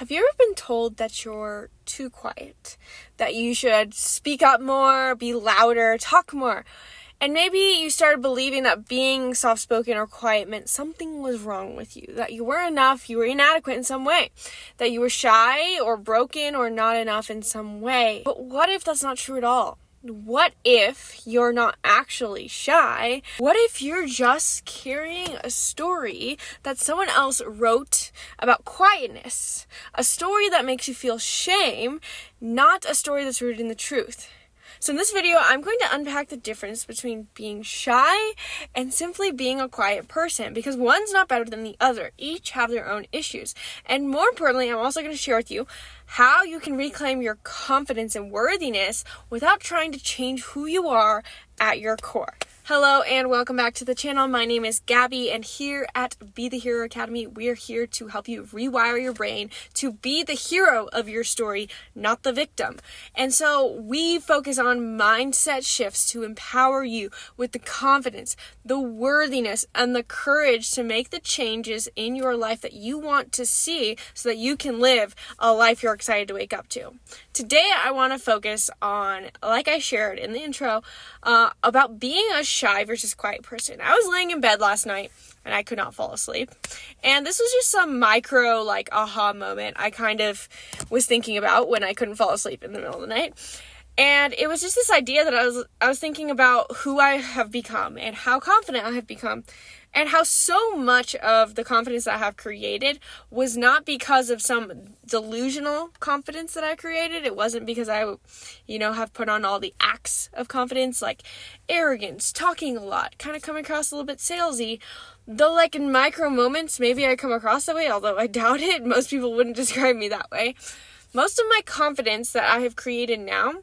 Have you ever been told that you're too quiet? That you should speak up more, be louder, talk more? And maybe you started believing that being soft-spoken or quiet meant something was wrong with you, that you weren't enough, you were inadequate in some way, that you were shy or broken or not enough in some way. But what if that's not true at all? What if you're not actually shy? What if you're just carrying a story that someone else wrote about quietness? A story that makes you feel shame, not a story that's rooted in the truth. So in this video, I'm going to unpack the difference between being shy and simply being a quiet person, because one's not better than the other. Each have their own issues. And more importantly, I'm also going to share with you how you can reclaim your confidence and worthiness without trying to change who you are at your core. Hello and welcome back to the channel. My name is Gabby, and here at Be the Hero Academy, we're here to help you rewire your brain to be the hero of your story, not the victim. And so we focus on mindset shifts to empower you with the confidence, the worthiness, and the courage to make the changes in your life that you want to see so that you can live a life you're excited to wake up to. Today, I want to focus on, like I shared in the intro, about being a shy versus quiet person. I was laying in bed last night and I could not fall asleep. And this was just some micro aha moment I kind of was thinking about when I couldn't fall asleep in the middle of the night. And it was just this idea that I was thinking about who I have become and how confident I have become, and how so much of the confidence that I have created was not because of some delusional confidence that I created. It wasn't because I, have put on all the acts of confidence, like arrogance, talking a lot, kind of come across a little bit salesy. Though in micro moments, maybe I come across that way, although I doubt it. Most people wouldn't describe me that way. Most of my confidence that I have created now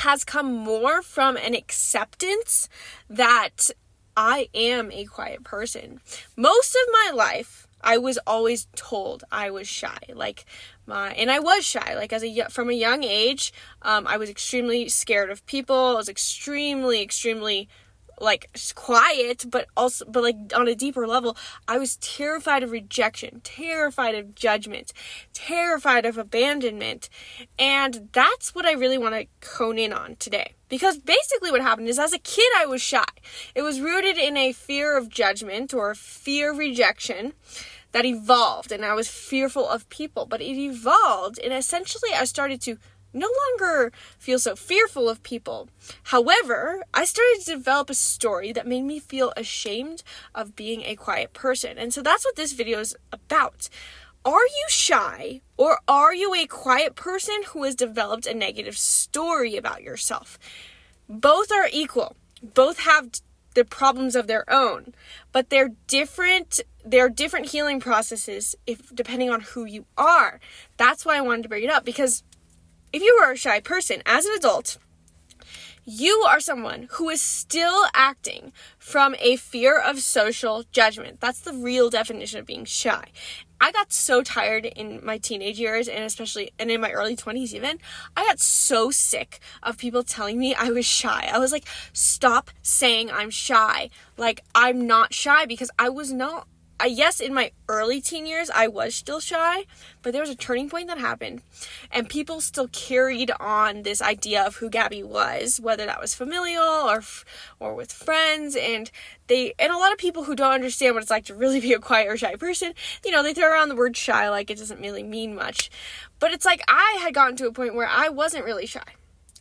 has come more from an acceptance that I am a quiet person. Most of my life, I was always told I was shy. And I was shy. From a young age, I was extremely scared of people. I was extremely quiet, but on a deeper level, I was terrified of rejection, terrified of judgment, terrified of abandonment. And that's what I really want to hone in on today. Because basically what happened is, as a kid, I was shy. It was rooted in a fear of judgment or a fear of rejection that evolved, and I was fearful of people. But it evolved, and essentially I started to no longer feel so fearful of people. However, I started to develop a story that made me feel ashamed of being a quiet person. And so that's what this video is about. Are you shy, or are you a quiet person who has developed a negative story about yourself? Both are equal. Both have the problems of their own, but they're different healing processes depending on who you are. That's why I wanted to bring it up, because if you are a shy person as an adult, you are someone who is still acting from a fear of social judgment. That's the real definition of being shy. I got so tired in my teenage years, and in my early 20s even. I got so sick of people telling me I was shy. I was like, stop saying I'm shy. I'm not shy, because I was not. Yes, in my early teen years, I was still shy, but there was a turning point that happened, and people still carried on this idea of who Gabby was, whether that was familial or with friends, and a lot of people who don't understand what it's like to really be a quiet or shy person, they throw around the word shy like it doesn't really mean much. But it's I had gotten to a point where I wasn't really shy.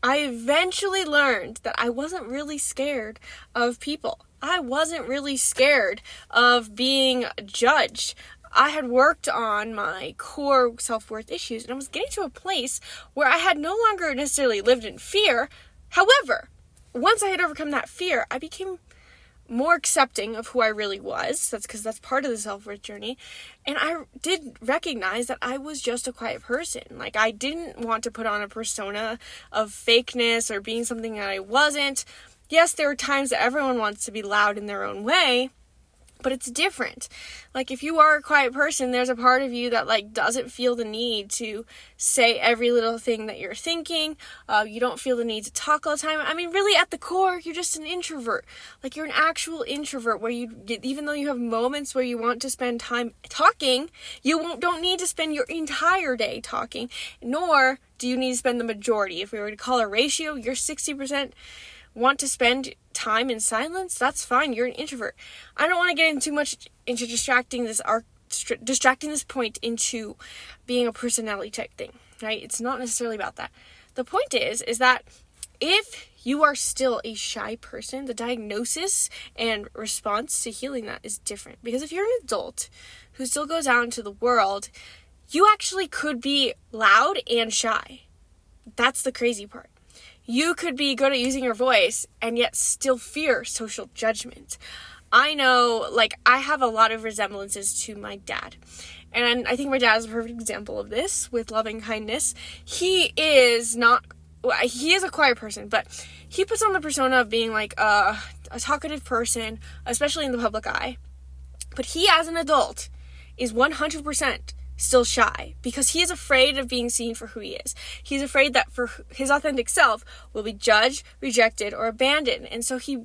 I eventually learned that I wasn't really scared of people. I wasn't really scared of being judged. I had worked on my core self-worth issues, and I was getting to a place where I had no longer necessarily lived in fear. However, once I had overcome that fear, I became more accepting of who I really was. That's because that's part of the self-worth journey. And I did recognize that I was just a quiet person. I didn't want to put on a persona of fakeness or being something that I wasn't. Yes, there are times that everyone wants to be loud in their own way, But it's different. Like, if you are a quiet person, there's a part of you that, like, doesn't feel the need to say every little thing that you're thinking. You don't feel the need to talk all the time. I mean, really, at the core, you're just an introvert. Like, you're an actual introvert where even though you have moments where you want to spend time talking, don't need to spend your entire day talking, nor do you need to spend the majority. If we were to call a ratio, you're 60% want to spend time in silence, that's fine. You're an introvert. I don't want to get into too much into distracting this point into being a personality type thing, right? It's not necessarily about that. The point is that if you are still a shy person, the diagnosis and response to healing that is different. Because if you're an adult who still goes out into the world, you actually could be loud and shy. That's the crazy part. You could be good at using your voice and yet still fear social judgment. I know, like, I have a lot of resemblances to my dad. And I think my dad is a perfect example of this with loving kindness. He is a quiet person, but he puts on the persona of being like a talkative person, especially in the public eye. But he, as an adult, is 100% still shy because he is afraid of being seen for who he is. He's afraid that for his authentic self will be judged, rejected, or abandoned. And so he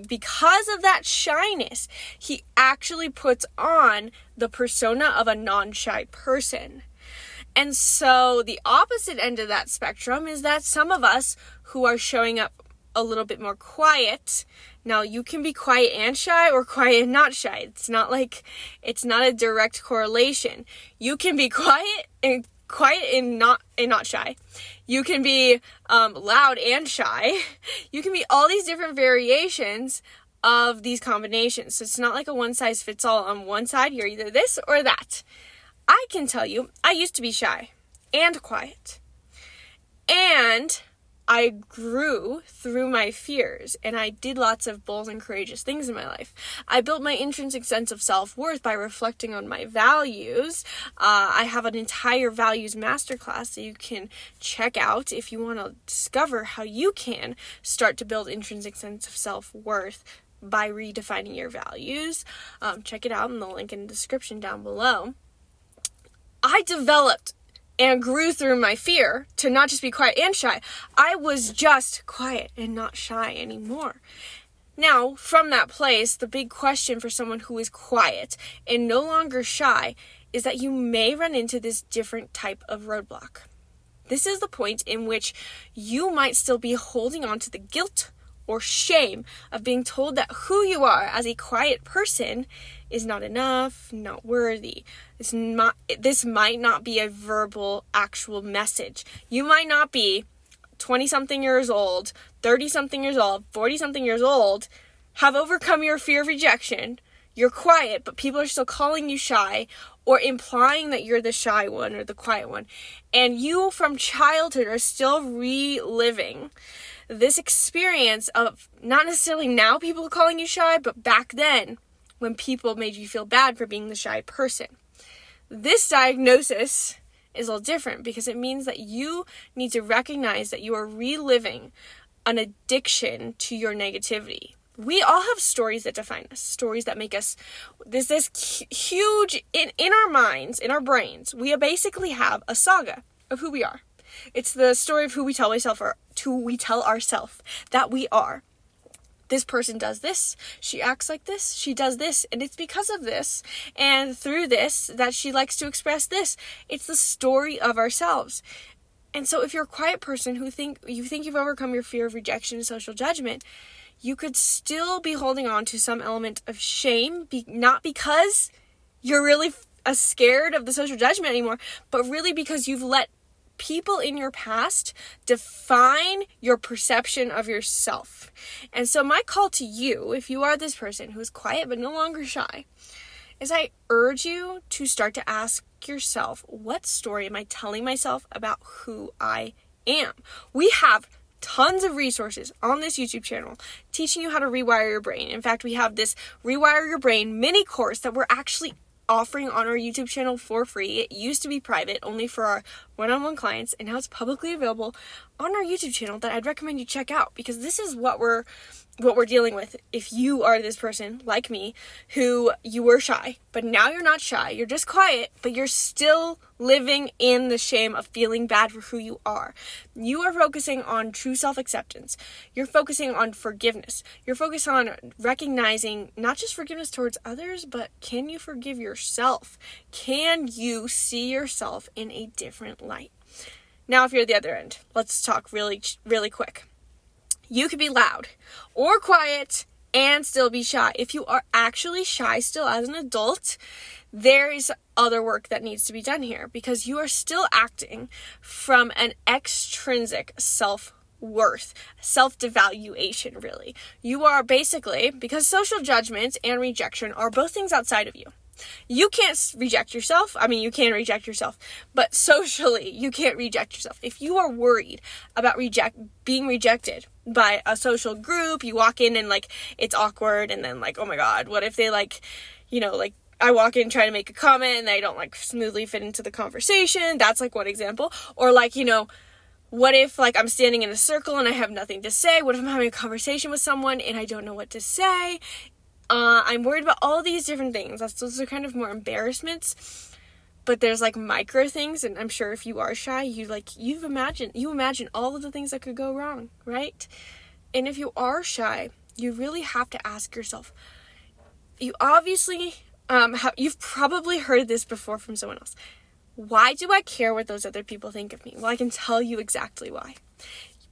because of that shyness, he actually puts on the persona of a non-shy person. And so the opposite end of that spectrum is that some of us who are showing up a little bit more quiet. Now, you can be quiet and shy or quiet and not shy. It's not a direct correlation. You can be quiet and not shy. You can be loud and shy. You can be all these different variations of these combinations. So it's not like a one size fits all. On one side, you're either this or that. I can tell you, I used to be shy and quiet. And I grew through my fears, and I did lots of bold and courageous things in my life. I built my intrinsic sense of self-worth by reflecting on my values. I have an entire values masterclass that you can check out if you want to discover how you can start to build intrinsic sense of self-worth by redefining your values. Check it out in the link in the description down below. I developed and grew through my fear to not just be quiet and shy. I was just quiet and not shy anymore. Now, from that place, the big question for someone who is quiet and no longer shy is that you may run into this different type of roadblock. This is the point in which you might still be holding on to the guilt or shame of being told that who you are as a quiet person is not enough, not worthy. This might not be a verbal, actual message. You might not be 20-something years old, 30-something years old, 40-something years old, have overcome your fear of rejection. You're quiet, but people are still calling you shy or implying that you're the shy one or the quiet one. And you from childhood are still reliving this experience of not necessarily now people calling you shy, but back then when people made you feel bad for being the shy person. This diagnosis is a little different because it means that you need to recognize that you are reliving an addiction to your negativity. We all have stories that define us, stories that make us, there's this huge, in our minds, in our brains, we basically have a saga of who we are. It's the story of who we tell ourselves that we are. This person does this, she acts like this, she does this, and it's because of this, and through this, that she likes to express this. It's the story of ourselves. And so if you're a quiet person who think you've overcome your fear of rejection and social judgment, you could still be holding on to some element of shame, not because you're really scared of the social judgment anymore, but really because you've let people in your past define your perception of yourself. And so my call to you, if you are this person who is quiet but no longer shy, is I urge you to start to ask yourself, what story am I telling myself about who I am? We have tons of resources on this YouTube channel teaching you how to rewire your brain. In fact, we have this Rewire Your Brain mini course that we're actually offering on our YouTube channel for free. It used to be private only for our one-on-one clients, and now it's publicly available on our YouTube channel that I'd recommend you check out, because this is what we're what we're dealing with. If you are this person like me who you were shy, but now you're not shy, you're just quiet, but you're still living in the shame of feeling bad for who you are. You are focusing on true self-acceptance. You're focusing on forgiveness. You're focused on recognizing not just forgiveness towards others, but can you forgive yourself? Can you see yourself in a different light? Now, if you're at the other end, let's talk really, really quick. You could be loud or quiet and still be shy. If you are actually shy still as an adult, there is other work that needs to be done here, because you are still acting from an extrinsic self-worth, self-devaluation, really. You are basically, because social judgment and rejection are both things outside of you. You can't reject yourself. I mean, you can reject yourself, but socially, you can't reject yourself. If you are worried about being rejected by a social group, you walk in and, like, it's awkward, and then, like, oh my God, what if they, like, you know, like, I walk in trying to make a comment and they don't, like, smoothly fit into the conversation. That's, like, one example. Or, like, you know, what if, like, I'm standing in a circle and I have nothing to say? What if I'm having a conversation with someone and I don't know what to say? I'm worried about all these different things. Those are kind of more embarrassments, but there's, like, micro things, and I'm sure if you are shy, you imagine all of the things that could go wrong, right? And if you are shy, you really have to ask yourself, you obviously, you've probably heard this before from someone else. Why do I care what those other people think of me? Well, I can tell you exactly why.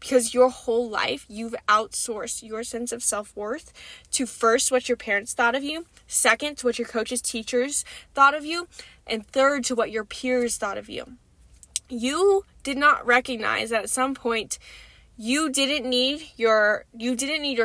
Because your whole life, you've outsourced your sense of self-worth to, first, what your parents thought of you, second, to what your coaches, teachers thought of you, and third, to what your peers thought of you. You did not recognize that at some point you didn't need your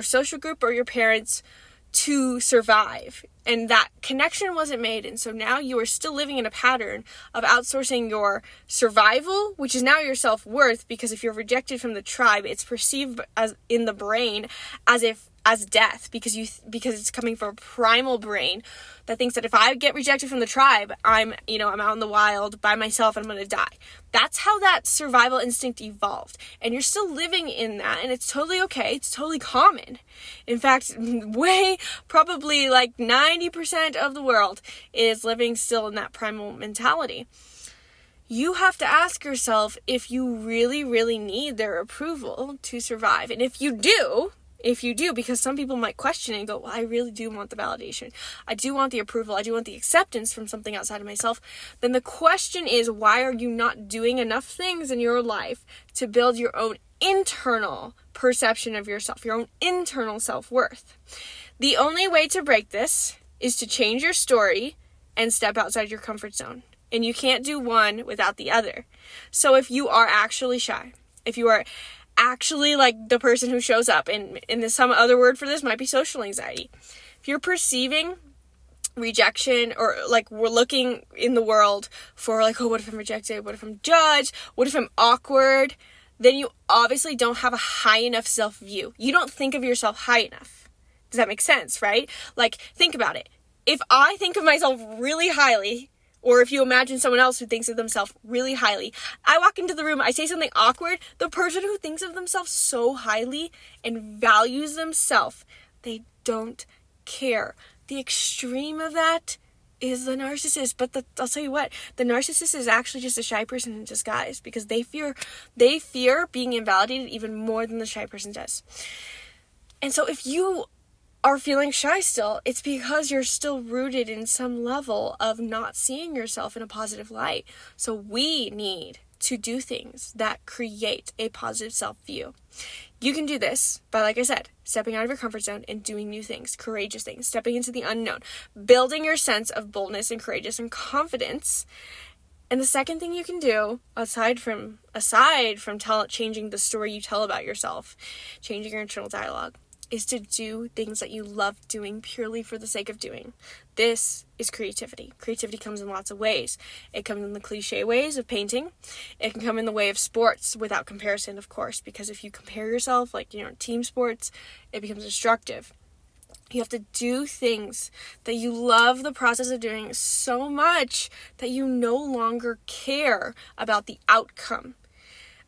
social group or your parents to survive, and that connection wasn't made, and so now you are still living in a pattern of outsourcing your survival, which is now your self-worth, because if you're rejected from the tribe, it's perceived as in the brain as death, because it's coming from a primal brain that thinks that if I get rejected from the tribe, I'm out in the wild by myself and I'm going to die. That's how that survival instinct evolved. And you're still living in that, and it's totally okay. It's totally common. In fact, probably like 90% of the world is living still in that primal mentality. You have to ask yourself if you really, really need their approval to survive. And if you do, because some people might question it and go, well, I really do want the validation. I do want the approval. I do want the acceptance from something outside of myself. Then the question is, why are you not doing enough things in your life to build your own internal perception of yourself, your own internal self-worth? The only way to break this is to change your story and step outside your comfort zone. And you can't do one without the other. So if you are actually shy, if you are actually like the person who shows up, and some other word for this might be social anxiety. If you're perceiving rejection, or like we're looking in the world for like, oh, what if I'm rejected? What if I'm judged? What if I'm awkward? Then you obviously don't have a high enough self-view. You don't think of yourself high enough. Does that make sense, right? Like, think about it. If I think of myself really highly, or if you imagine someone else who thinks of themselves really highly, I walk into the room, I say something awkward, the person who thinks of themselves so highly and values themselves, they don't care. The extreme of that is the narcissist. But I'll tell you what, the narcissist is actually just a shy person in disguise, because they fear being invalidated even more than the shy person does. And so if you are feeling shy still, it's because you're still rooted in some level of not seeing yourself in a positive light. So we need to do things that create a positive self-view. You can do this by, like I said, stepping out of your comfort zone and doing new things, courageous things, stepping into the unknown, building your sense of boldness and courageous and confidence. And the second thing you can do, aside from changing the story you tell about yourself, changing your internal dialogue, is to do things that you love doing purely for the sake of doing. This is creativity. Creativity comes in lots of ways. It comes in the cliche ways of painting. It can come in the way of sports, without comparison, of course, because if you compare yourself, like, team sports, it becomes destructive. You have to do things that you love the process of doing so much that you no longer care about the outcome.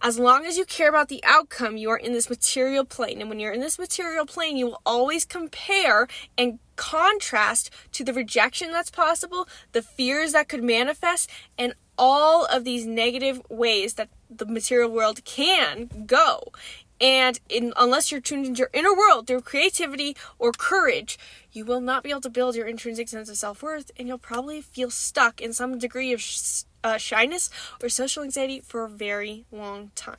As long as you care about the outcome, you are in this material plane. And when you're in this material plane, you will always compare and contrast to the rejection that's possible, the fears that could manifest, and all of these negative ways that the material world can go. And unless you're tuned into your inner world through creativity or courage, you will not be able to build your intrinsic sense of self-worth, and you'll probably feel stuck in some degree of shyness or social anxiety for a very long time.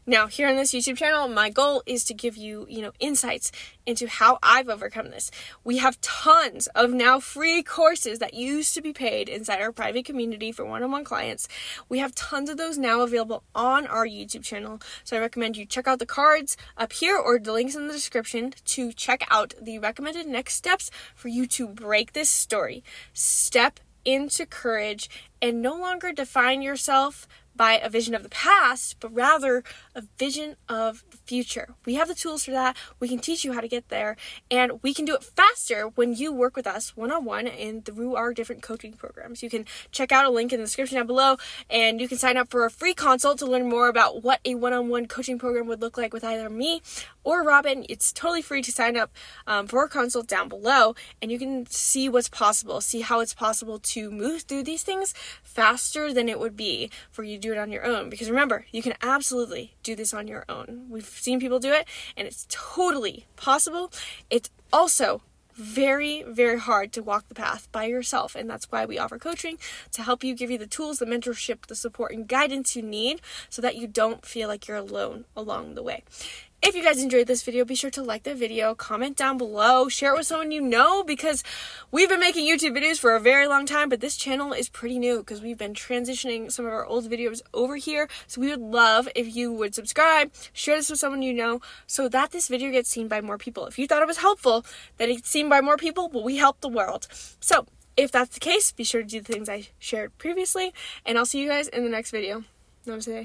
Now, here on this YouTube channel, my goal is to give you, insights into how I've overcome this. We have tons of now free courses that used to be paid inside our private community for one-on-one clients. We have tons of those now available on our YouTube channel. So I recommend you check out the cards up here or the links in the description to check out the recommended next steps for you to break this story. Step into courage and no longer define yourself by a vision of the past, but rather a vision of the future. We have the tools for that. We can teach you how to get there, and we can do it faster when you work with us one-on-one and through our different coaching programs. You can check out a link in the description down below, and you can sign up for a free consult to learn more about what a one-on-one coaching program would look like with either me or Robin. It's totally free to sign up for a consult down below, and you can see what's possible, see how it's possible to move through these things faster than it would be for you to do it on your own. Because remember, you can absolutely do this on your own. We've seen people do it, and it's totally possible. It's also very, very hard to walk the path by yourself, and that's why we offer coaching, to help you, give you the tools, the mentorship, the support, and guidance you need so that you don't feel like you're alone along the way. If you guys enjoyed this video, be sure to like the video, comment down below, share it with someone you know, because we've been making YouTube videos for a very long time, but this channel is pretty new because we've been transitioning some of our old videos over here. So we would love if you would subscribe, share this with someone you know, so that this video gets seen by more people. If you thought it was helpful, that it's seen by more people, well, we help the world. So if that's the case, be sure to do the things I shared previously, and I'll see you guys in the next video. Namaste.